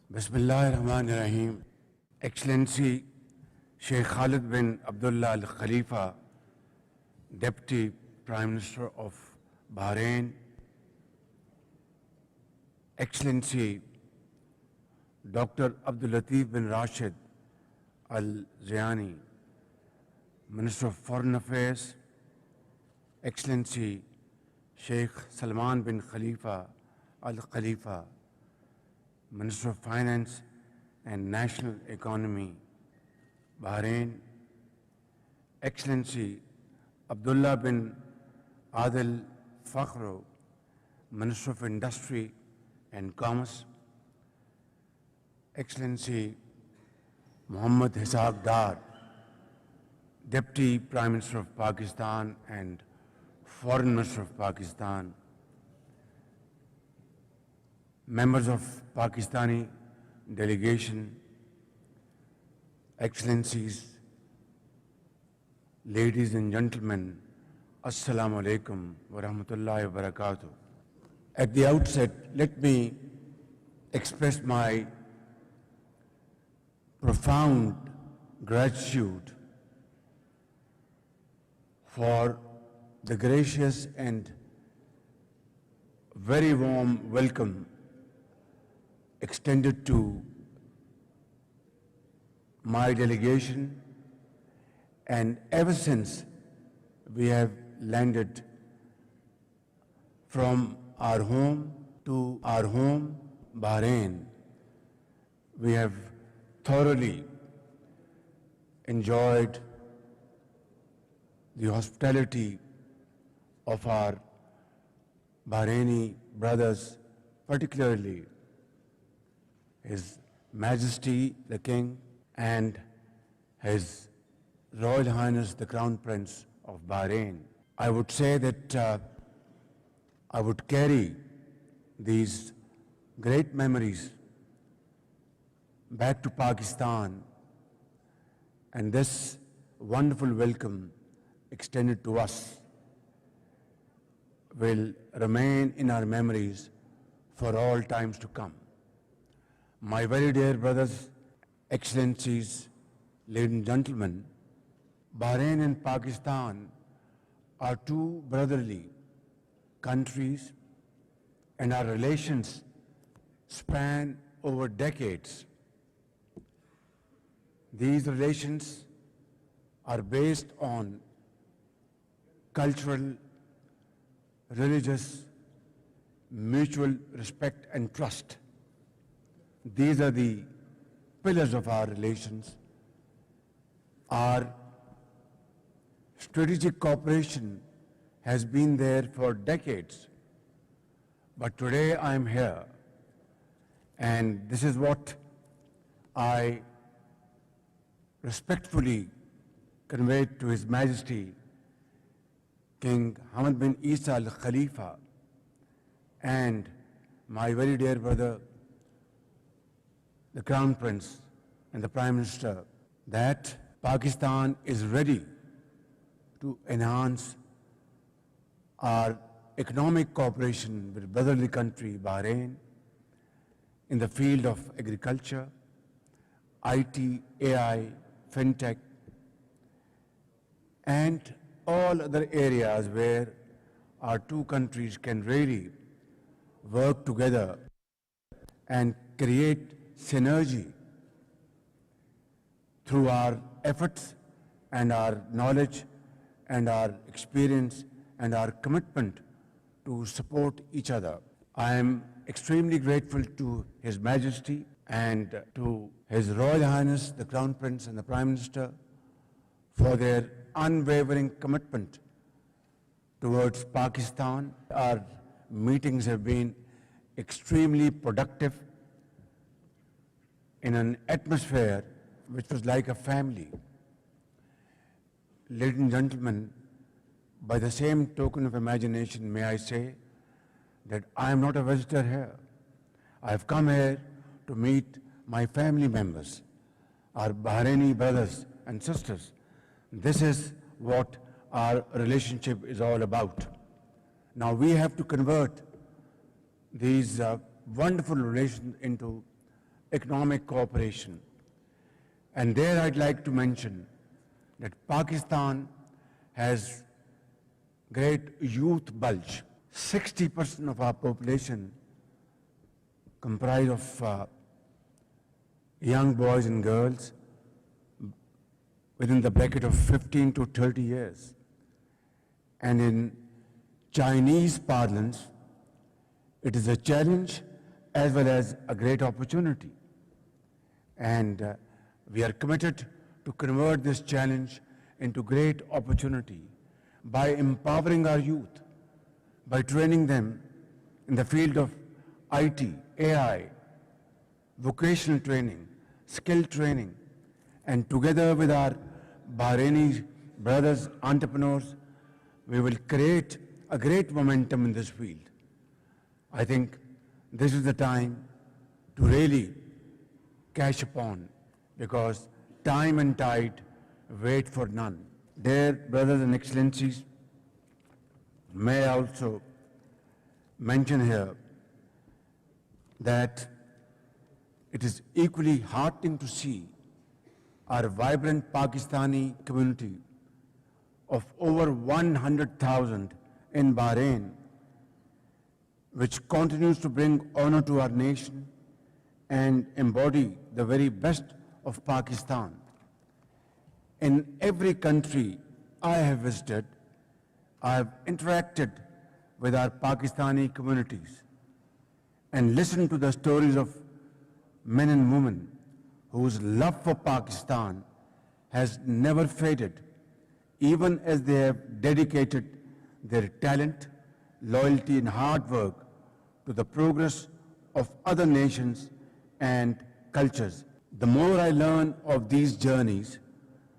Bismillahir Rahmanir Rahim. Excellency Sheikh Khalid bin Abdullah Al Khalifa, Deputy Prime Minister of Bahrain, Excellency Dr. Abdul Latif bin Rashid Al Zayani, Minister of Foreign Affairs, Excellency Sheikh Salman bin Khalifa Al Khalifa, Minister of Finance and National Economy, Bahrain, Excellency Abdullah bin Adil Fakhro, Minister of Industry and Commerce, Excellency Muhammad Ishaq Dar, Deputy Prime Minister of Pakistan and Foreign Minister of Pakistan, members of Pakistani delegation, Excellencies, ladies and gentlemen, Assalamu alaikum wa rahmatullahi wa barakatuh. At the outset, let me express my profound gratitude for the gracious and very warm welcome extended to my delegation, and ever since we have landed from our home to our home, Bahrain, we have thoroughly enjoyed the hospitality of our Bahraini brothers, particularly His Majesty the King and His Royal Highness the Crown Prince of Bahrain. I would say that I would carry these great memories back to Pakistan, and this wonderful welcome extended to us will remain in our memories for all times to come. My very dear brothers, Excellencies, ladies and gentlemen, Bahrain and Pakistan are two brotherly countries, and our relations span over decades. These relations are based on cultural, religious, mutual respect and trust. These are the pillars of our relations. Our strategic cooperation has been there for decades, but today I am here, and this is what I respectfully conveyed to His Majesty King Hamad bin Isa Al Khalifa and my very dear brother, the Crown Prince and the Prime Minister, that Pakistan is ready to enhance our economic cooperation with brotherly country Bahrain in the field of agriculture, IT, AI, fintech, and all other areas where our two countries can really work together and create synergy through our efforts and our knowledge and our experience and our commitment to support each other. I am extremely grateful to His Majesty and to His Royal Highness the Crown Prince and the Prime Minister for their unwavering commitment towards Pakistan. Our meetings have been extremely productive in an atmosphere which was like a family. Ladies and gentlemen, by the same token of imagination, may I say that I am not a visitor here. I have come here to meet my family members, our Bahraini brothers and sisters. This is what our relationship is all about. Now we have to convert these wonderful relations into economic cooperation. And there I'd like to mention that Pakistan has great youth bulge. 60% of our population comprise of young boys and girls within the bracket of 15 to 30 years. And in Chinese parlance, it is a challenge as well as a great opportunity. And we are committed to convert this challenge into great opportunity by empowering our youth, by training them in the field of IT, AI, vocational training, skill training, and together with our Bahraini brothers, entrepreneurs, we will create a great momentum in this field. I think this is the time to really cash upon, because time and tide wait for none. Dear brothers and excellencies, may I also mention here that it is equally heartening to see our vibrant Pakistani community of over 100,000 in Bahrain, which continues to bring honor to our nation and embody the very best of Pakistan. In every country I have visited, I have interacted with our Pakistani communities and listened to the stories of men and women whose love for Pakistan has never faded, even as they have dedicated their talent, loyalty, and hard work to the progress of other nations and cultures. The more I learn of these journeys,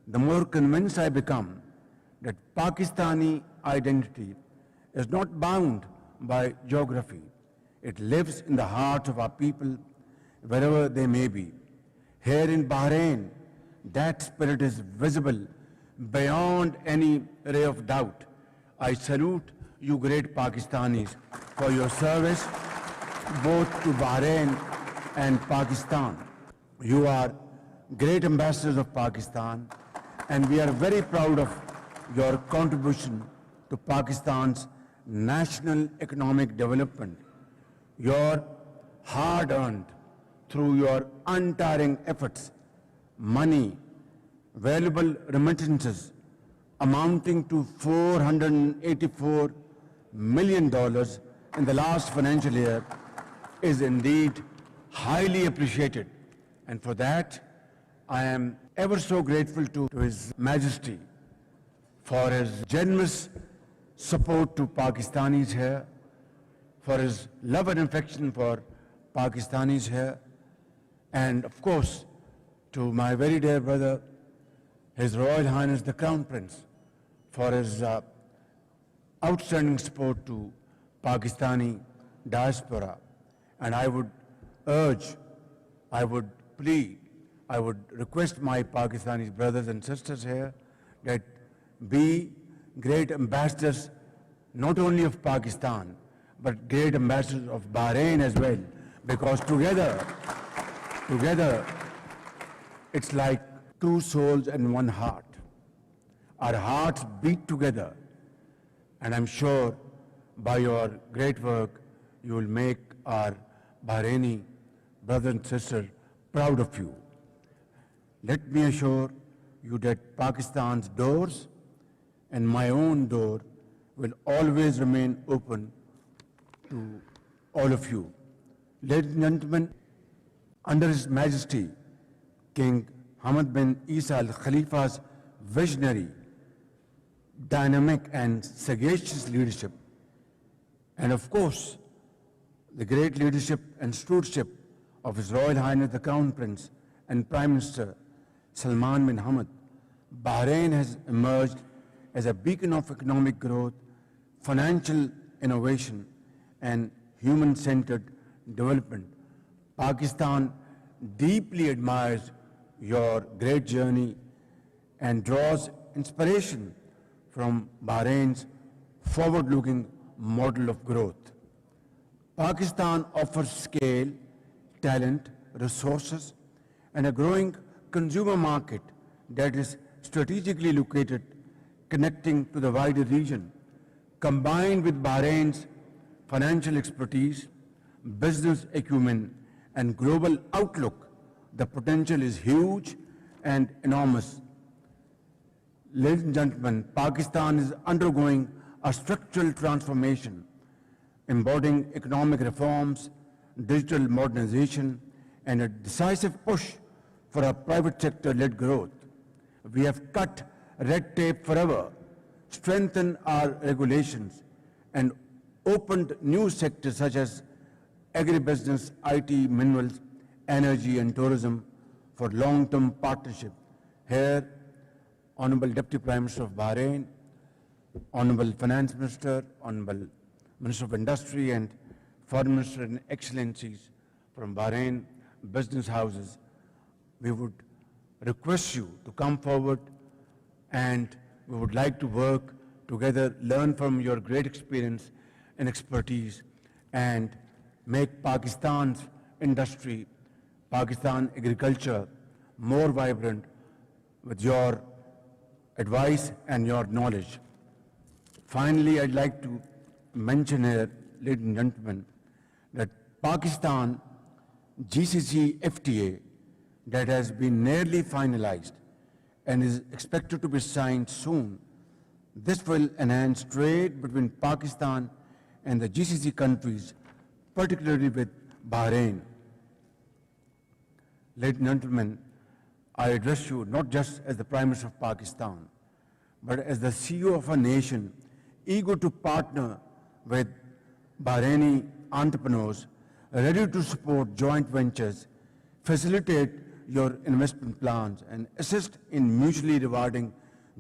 the more convinced I become that Pakistani identity is not bound by geography. It lives in the hearts of our people, wherever they may be. Here in Bahrain, that spirit is visible beyond any ray of doubt. I salute you great Pakistanis for your service both to Bahrain and Pakistan. You are great ambassadors of Pakistan, and we are very proud of your contribution to Pakistan's national economic development. Your hard-earned, through your untiring efforts, money, valuable remittances amounting to $484 million in the last financial year is indeed highly appreciated. And for that, I am ever so grateful to His Majesty for his generous support to Pakistanis here, for his love and affection for Pakistanis here, and of course, to my very dear brother, His Royal Highness the Crown Prince, for his outstanding support to Pakistani diaspora. And I would urge, I would plead, I would request my Pakistani brothers and sisters here that be great ambassadors not only of Pakistan, but great ambassadors of Bahrain as well, because together, it's like two souls and one heart. Our hearts beat together, and I'm sure by your great work, you will make our Bahraini brothers and sisters proud of you. Let me assure you that Pakistan's doors and my own door will always remain open to all of you. Ladies and gentlemen, under His Majesty King Hamad bin Isa Al Khalifa's visionary, dynamic and sagacious leadership, and of course, the great leadership and stewardship of His Royal Highness the Crown Prince and Prime Minister Salman bin Hamad, Bahrain has emerged as a beacon of economic growth, financial innovation, and human-centered development. Pakistan deeply admires your great journey and draws inspiration from Bahrain's forward-looking model of growth. Pakistan offers scale, talent, resources and a growing consumer market that is strategically located, connecting to the wider region. Combined with Bahrain's financial expertise, business acumen, and global outlook, the potential is huge and enormous. Ladies and gentlemen, Pakistan is undergoing a structural transformation, embodying economic reforms, digital modernization, and a decisive push for a private sector-led growth. We have cut red tape forever, strengthened our regulations, and opened new sectors such as agribusiness, IT, minerals, energy, and tourism for long-term partnership. Here, Honorable Deputy Prime Minister of Bahrain, Honorable Finance Minister, Honorable Minister of Industry, and Foreign Minister and Excellencies from Bahrain business houses, we would request you to come forward, and we would like to work together, learn from your great experience and expertise, and make Pakistan's industry, Pakistan agriculture more vibrant with your advice and your knowledge. Finally, I'd like to mention here, ladies and gentlemen, that Pakistan GCC FTA that has been nearly finalized and is expected to be signed soon. This will enhance trade between Pakistan and the GCC countries, particularly with Bahrain. Ladies and gentlemen, I address you not just as the Prime Minister of Pakistan, but as the CEO of a nation eager to partner with Bahraini entrepreneurs, ready to support joint ventures, facilitate your investment plans, and assist in mutually rewarding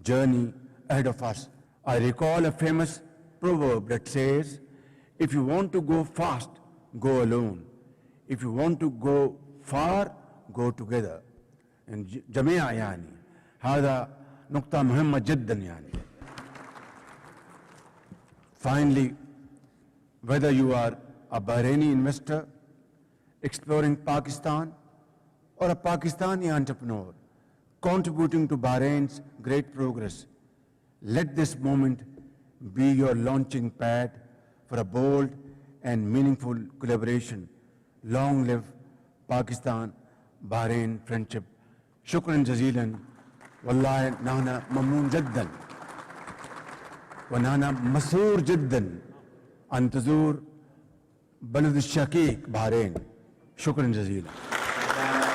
journey ahead of us. I recall a famous proverb that says, if you want to go fast, go alone. If you want to go far, go together. And جميع يعني هذا نقطة مهمة جدا يعني. Finally, whether you are a Bahraini investor exploring Pakistan or a Pakistani entrepreneur contributing to Bahrain's great progress, let this moment be your launching pad for a bold and meaningful collaboration. Long live Pakistan-Bahrain friendship. Shukran jazeelan. Wallahi nahna mamnoon jiddan. Wa nahna masoor jiddan an tazur balad al-shaqiq Bahrain. Shukran jazeelan.